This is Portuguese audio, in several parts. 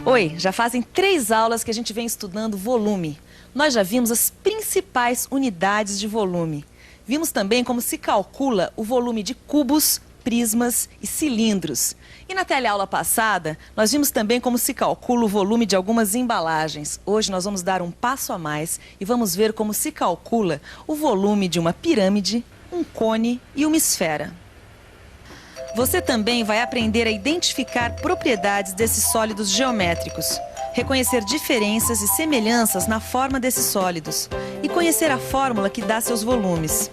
Oi, já fazem 3 aulas que a gente vem estudando volume. Nós já vimos as principais unidades de volume. Vimos também como se calcula o volume de cubos, prismas e cilindros. E na teleaula passada, nós vimos também como se calcula o volume de algumas embalagens. Hoje nós vamos dar um passo a mais e vamos ver como se calcula o volume de uma pirâmide, um cone e uma esfera. Você também vai aprender a identificar propriedades desses sólidos geométricos, reconhecer diferenças e semelhanças na forma desses sólidos e conhecer a fórmula que dá seus volumes.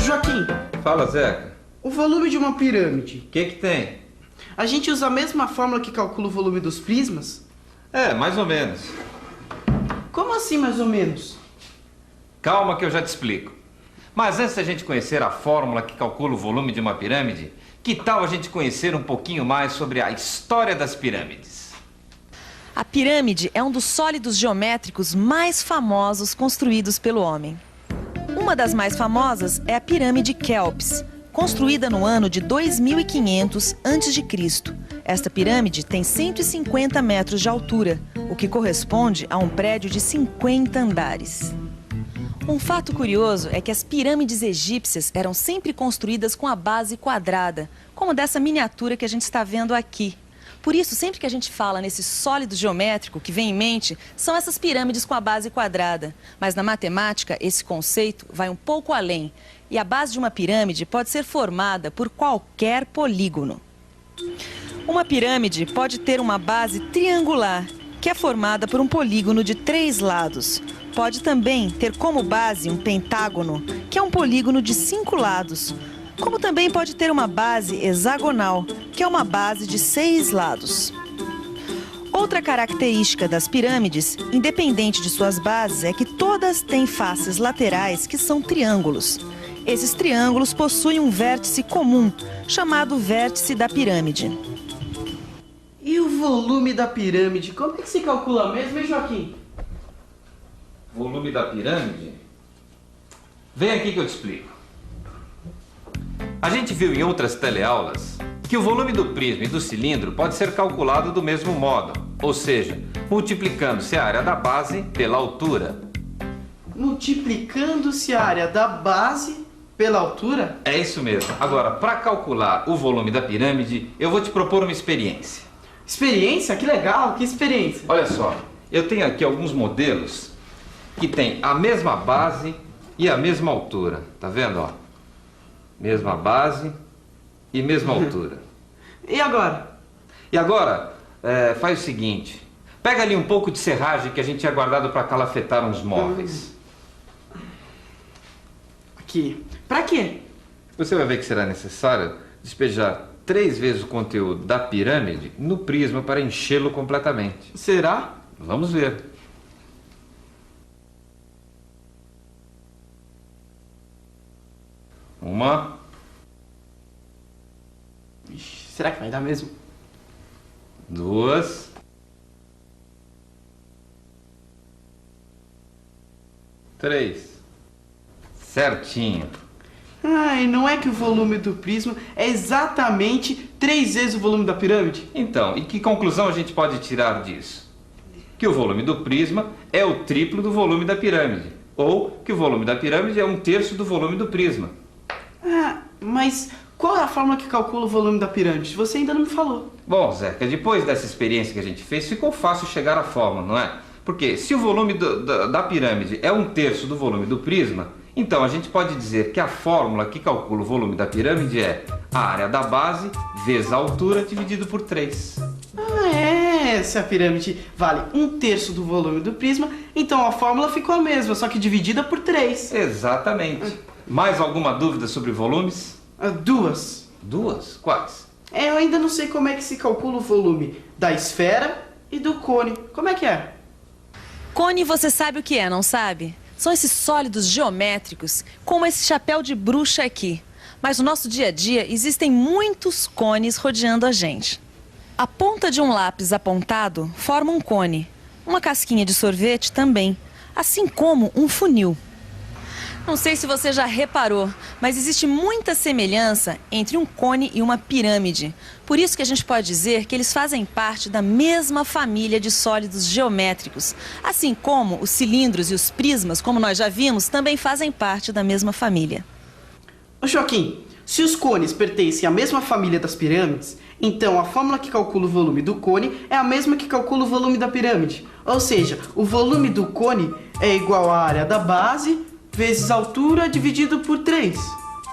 Joaquim, Fala, Zeca. o volume de uma pirâmide, O que tem? a gente usa a mesma fórmula que calcula o volume dos prismas? É, mais ou menos. Como assim, mais ou menos? Calma que eu já te explico. Mas antes da gente conhecer a fórmula que calcula o volume de uma pirâmide, que tal a gente conhecer um pouquinho mais sobre a história das pirâmides? A pirâmide é um dos sólidos geométricos mais famosos construídos pelo homem. Uma das mais famosas é a pirâmide Quéops, construída no ano de 2500 a.C. Esta pirâmide tem 150 metros de altura, o que corresponde a um prédio de 50 andares. Um fato curioso é que as pirâmides egípcias eram sempre construídas com a base quadrada, como dessa miniatura que a gente está vendo aqui. Por isso, sempre que a gente fala nesse sólido geométrico, que vem em mente, são essas pirâmides com a base quadrada. Mas na matemática, esse conceito vai um pouco além. E a base de uma pirâmide pode ser formada por qualquer polígono. Uma pirâmide pode ter uma base triangular, que é formada por um polígono de 3 lados. Pode também ter como base um pentágono, que é um polígono de 5 lados. Como também pode ter uma base hexagonal, que é uma base de 6 lados. Outra característica das pirâmides, independente de suas bases, é que todas têm faces laterais que são triângulos. Esses triângulos possuem um vértice comum, chamado vértice da pirâmide. E o volume da pirâmide, como é que se calcula mesmo, hein, Joaquim? Volume da pirâmide? Vem aqui que eu te explico. A gente viu em outras teleaulas que o volume do prisma e do cilindro pode ser calculado do mesmo modo, ou seja, multiplicando-se a área da base pela altura. Multiplicando-se a área da base pela altura? É isso mesmo. Agora, para calcular o volume da pirâmide, eu vou te propor uma experiência. Experiência? Que legal, que experiência. Olha só, eu tenho aqui alguns modelos que têm a mesma base e a mesma altura. Tá vendo, ó? Mesma base e mesma altura. E agora? E agora, faz o seguinte. Pega ali um pouco de serragem que a gente tinha guardado para calafetar uns móveis. Aqui. Pra quê? Você vai ver que será necessário despejar 3 vezes o conteúdo da pirâmide no prisma para enchê-lo completamente. Será? Vamos ver. Uma. Ixi, será que vai dar mesmo? 2. 3. Certinho. Ai, não é que o volume do prisma é exatamente 3 vezes o volume da pirâmide? Então, e que conclusão a gente pode tirar disso? Que o volume do prisma é o triplo do volume da pirâmide. Ou que o volume da pirâmide é 1/3 do volume do prisma. Ah, mas qual é a fórmula que calcula o volume da pirâmide? Você ainda não me falou. Bom, Zeca, depois dessa experiência que a gente fez, ficou fácil chegar à fórmula, não é? Porque se o volume da pirâmide é 1/3 do volume do prisma, então a gente pode dizer que a fórmula que calcula o volume da pirâmide é a área da base vezes a altura dividido por 3. Ah, é? Se a pirâmide vale 1/3 do volume do prisma, então a fórmula ficou a mesma, só que dividida por 3. Exatamente. Mais alguma dúvida sobre volumes? 2. 2? Quais? Eu ainda não sei como é que se calcula o volume da esfera e do cone. Como é que é? Cone, você sabe o que é, não sabe? São esses sólidos geométricos, como esse chapéu de bruxa aqui. Mas no nosso dia a dia existem muitos cones rodeando a gente. A ponta de um lápis apontado forma um cone. Uma casquinha de sorvete também, assim como um funil. Não sei se você já reparou, mas existe muita semelhança entre um cone e uma pirâmide. Por isso que a gente pode dizer que eles fazem parte da mesma família de sólidos geométricos. Assim como os cilindros e os prismas, como nós já vimos, também fazem parte da mesma família. Ô Joaquim, se os cones pertencem à mesma família das pirâmides, então a fórmula que calcula o volume do cone é a mesma que calcula o volume da pirâmide. Ou seja, o volume do cone é igual à área da base vezes a altura dividido por 3.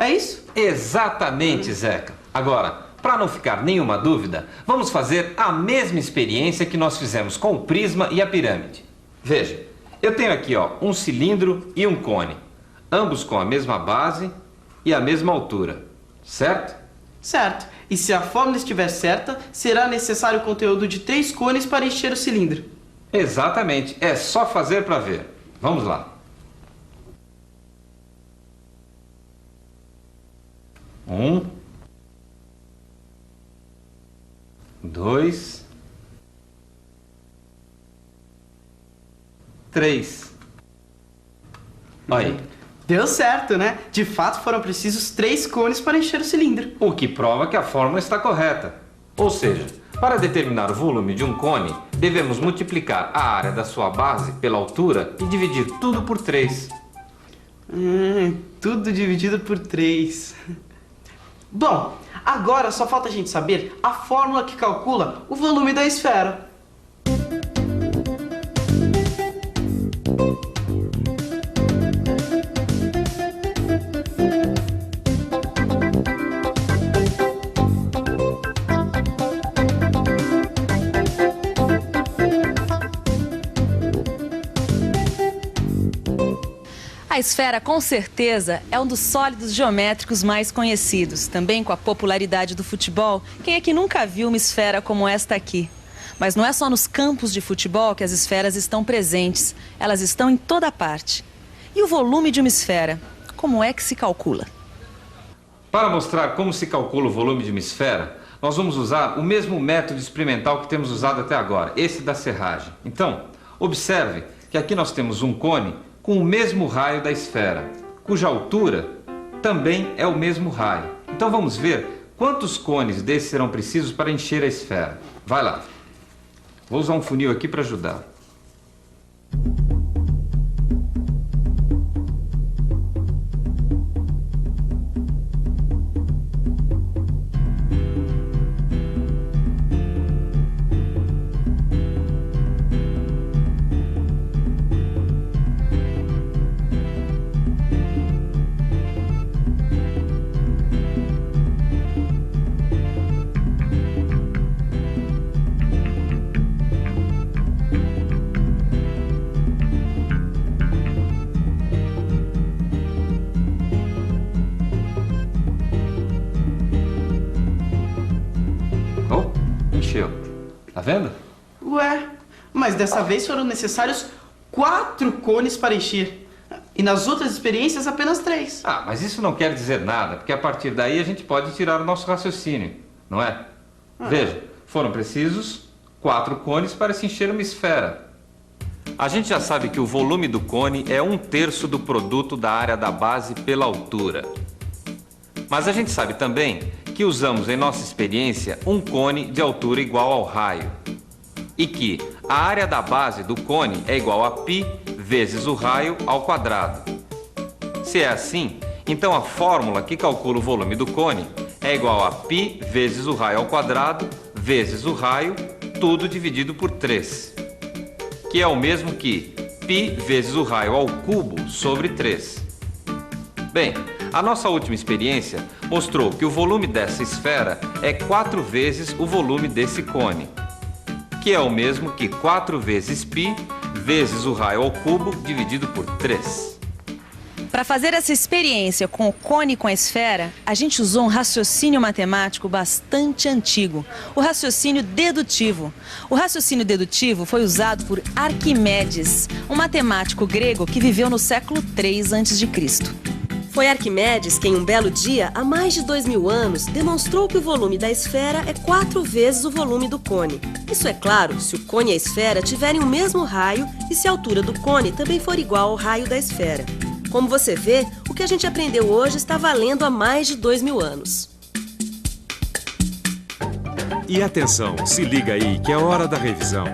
É isso? Exatamente, Zeca. Agora, para não ficar nenhuma dúvida, vamos fazer a mesma experiência que nós fizemos com o prisma e a pirâmide. Veja, eu tenho aqui um cilindro e um cone, ambos com a mesma base e a mesma altura, certo? Certo. E se a fórmula estiver certa, será necessário o conteúdo de 3 cones para encher o cilindro. Exatamente. É só fazer para ver. Vamos lá. 1, 2, 3. Olha aí. Deu certo, né? De fato, foram precisos 3 cones para encher o cilindro. O que prova que a fórmula está correta. Ou seja, para determinar o volume de um cone, devemos multiplicar a área da sua base pela altura e dividir tudo por 3. Tudo dividido por 3. Bom, agora só falta a gente saber a fórmula que calcula o volume da esfera. A esfera, com certeza, é um dos sólidos geométricos mais conhecidos. Também com a popularidade do futebol, quem é que nunca viu uma esfera como esta aqui? Mas não é só nos campos de futebol que as esferas estão presentes. Elas estão em toda parte. E o volume de uma esfera? Como é que se calcula? Para mostrar como se calcula o volume de uma esfera, nós vamos usar o mesmo método experimental que temos usado até agora, esse da serragem. Então, observe que aqui nós temos um cone com o mesmo raio da esfera, cuja altura também é o mesmo raio. Então vamos ver quantos cones desses serão precisos para encher a esfera. Vai lá. Vou usar um funil aqui para ajudar. Encheu. Tá vendo? Ué, mas dessa vez foram necessários 4 cones para encher. E nas outras experiências, apenas 3. Ah, mas isso não quer dizer nada, porque a partir daí a gente pode tirar o nosso raciocínio, não é? Veja, foram precisos 4 cones para se encher uma esfera. A gente já sabe que o volume do cone é 1/3 do produto da área da base pela altura. Mas a gente sabe também que usamos em nossa experiência um cone de altura igual ao raio. E que a área da base do cone é igual a π vezes o raio ao quadrado. Se é assim, então a fórmula que calcula o volume do cone é igual a π vezes o raio ao quadrado vezes o raio, tudo dividido por 3. Que é o mesmo que π vezes o raio ao cubo sobre 3. Bem, a nossa última experiência mostrou que o volume dessa esfera é 4 vezes o volume desse cone, que é o mesmo que 4 vezes π vezes o raio ao cubo dividido por 3. Para fazer essa experiência com o cone e com a esfera, a gente usou um raciocínio matemático bastante antigo, o raciocínio dedutivo. O raciocínio dedutivo foi usado por Arquimedes, um matemático grego que viveu no século III a.C. Foi Arquimedes quem, um belo dia, há mais de 2000 anos, demonstrou que o volume da esfera é 4 vezes o volume do cone. Isso é claro se o cone e a esfera tiverem o mesmo raio e se a altura do cone também for igual ao raio da esfera. Como você vê, o que a gente aprendeu hoje está valendo há mais de 2000 anos. E atenção, se liga aí que é hora da revisão.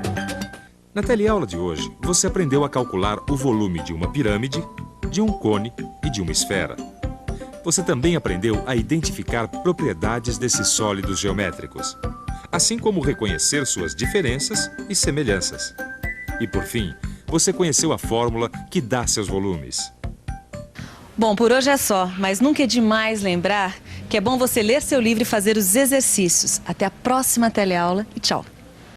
Na teleaula de hoje, você aprendeu a calcular o volume de uma pirâmide, de um cone e de uma esfera. Você também aprendeu a identificar propriedades desses sólidos geométricos, assim como reconhecer suas diferenças e semelhanças. E por fim, você conheceu a fórmula que dá seus volumes. Bom, por hoje é só, mas nunca é demais lembrar que é bom você ler seu livro e fazer os exercícios. Até a próxima teleaula e tchau!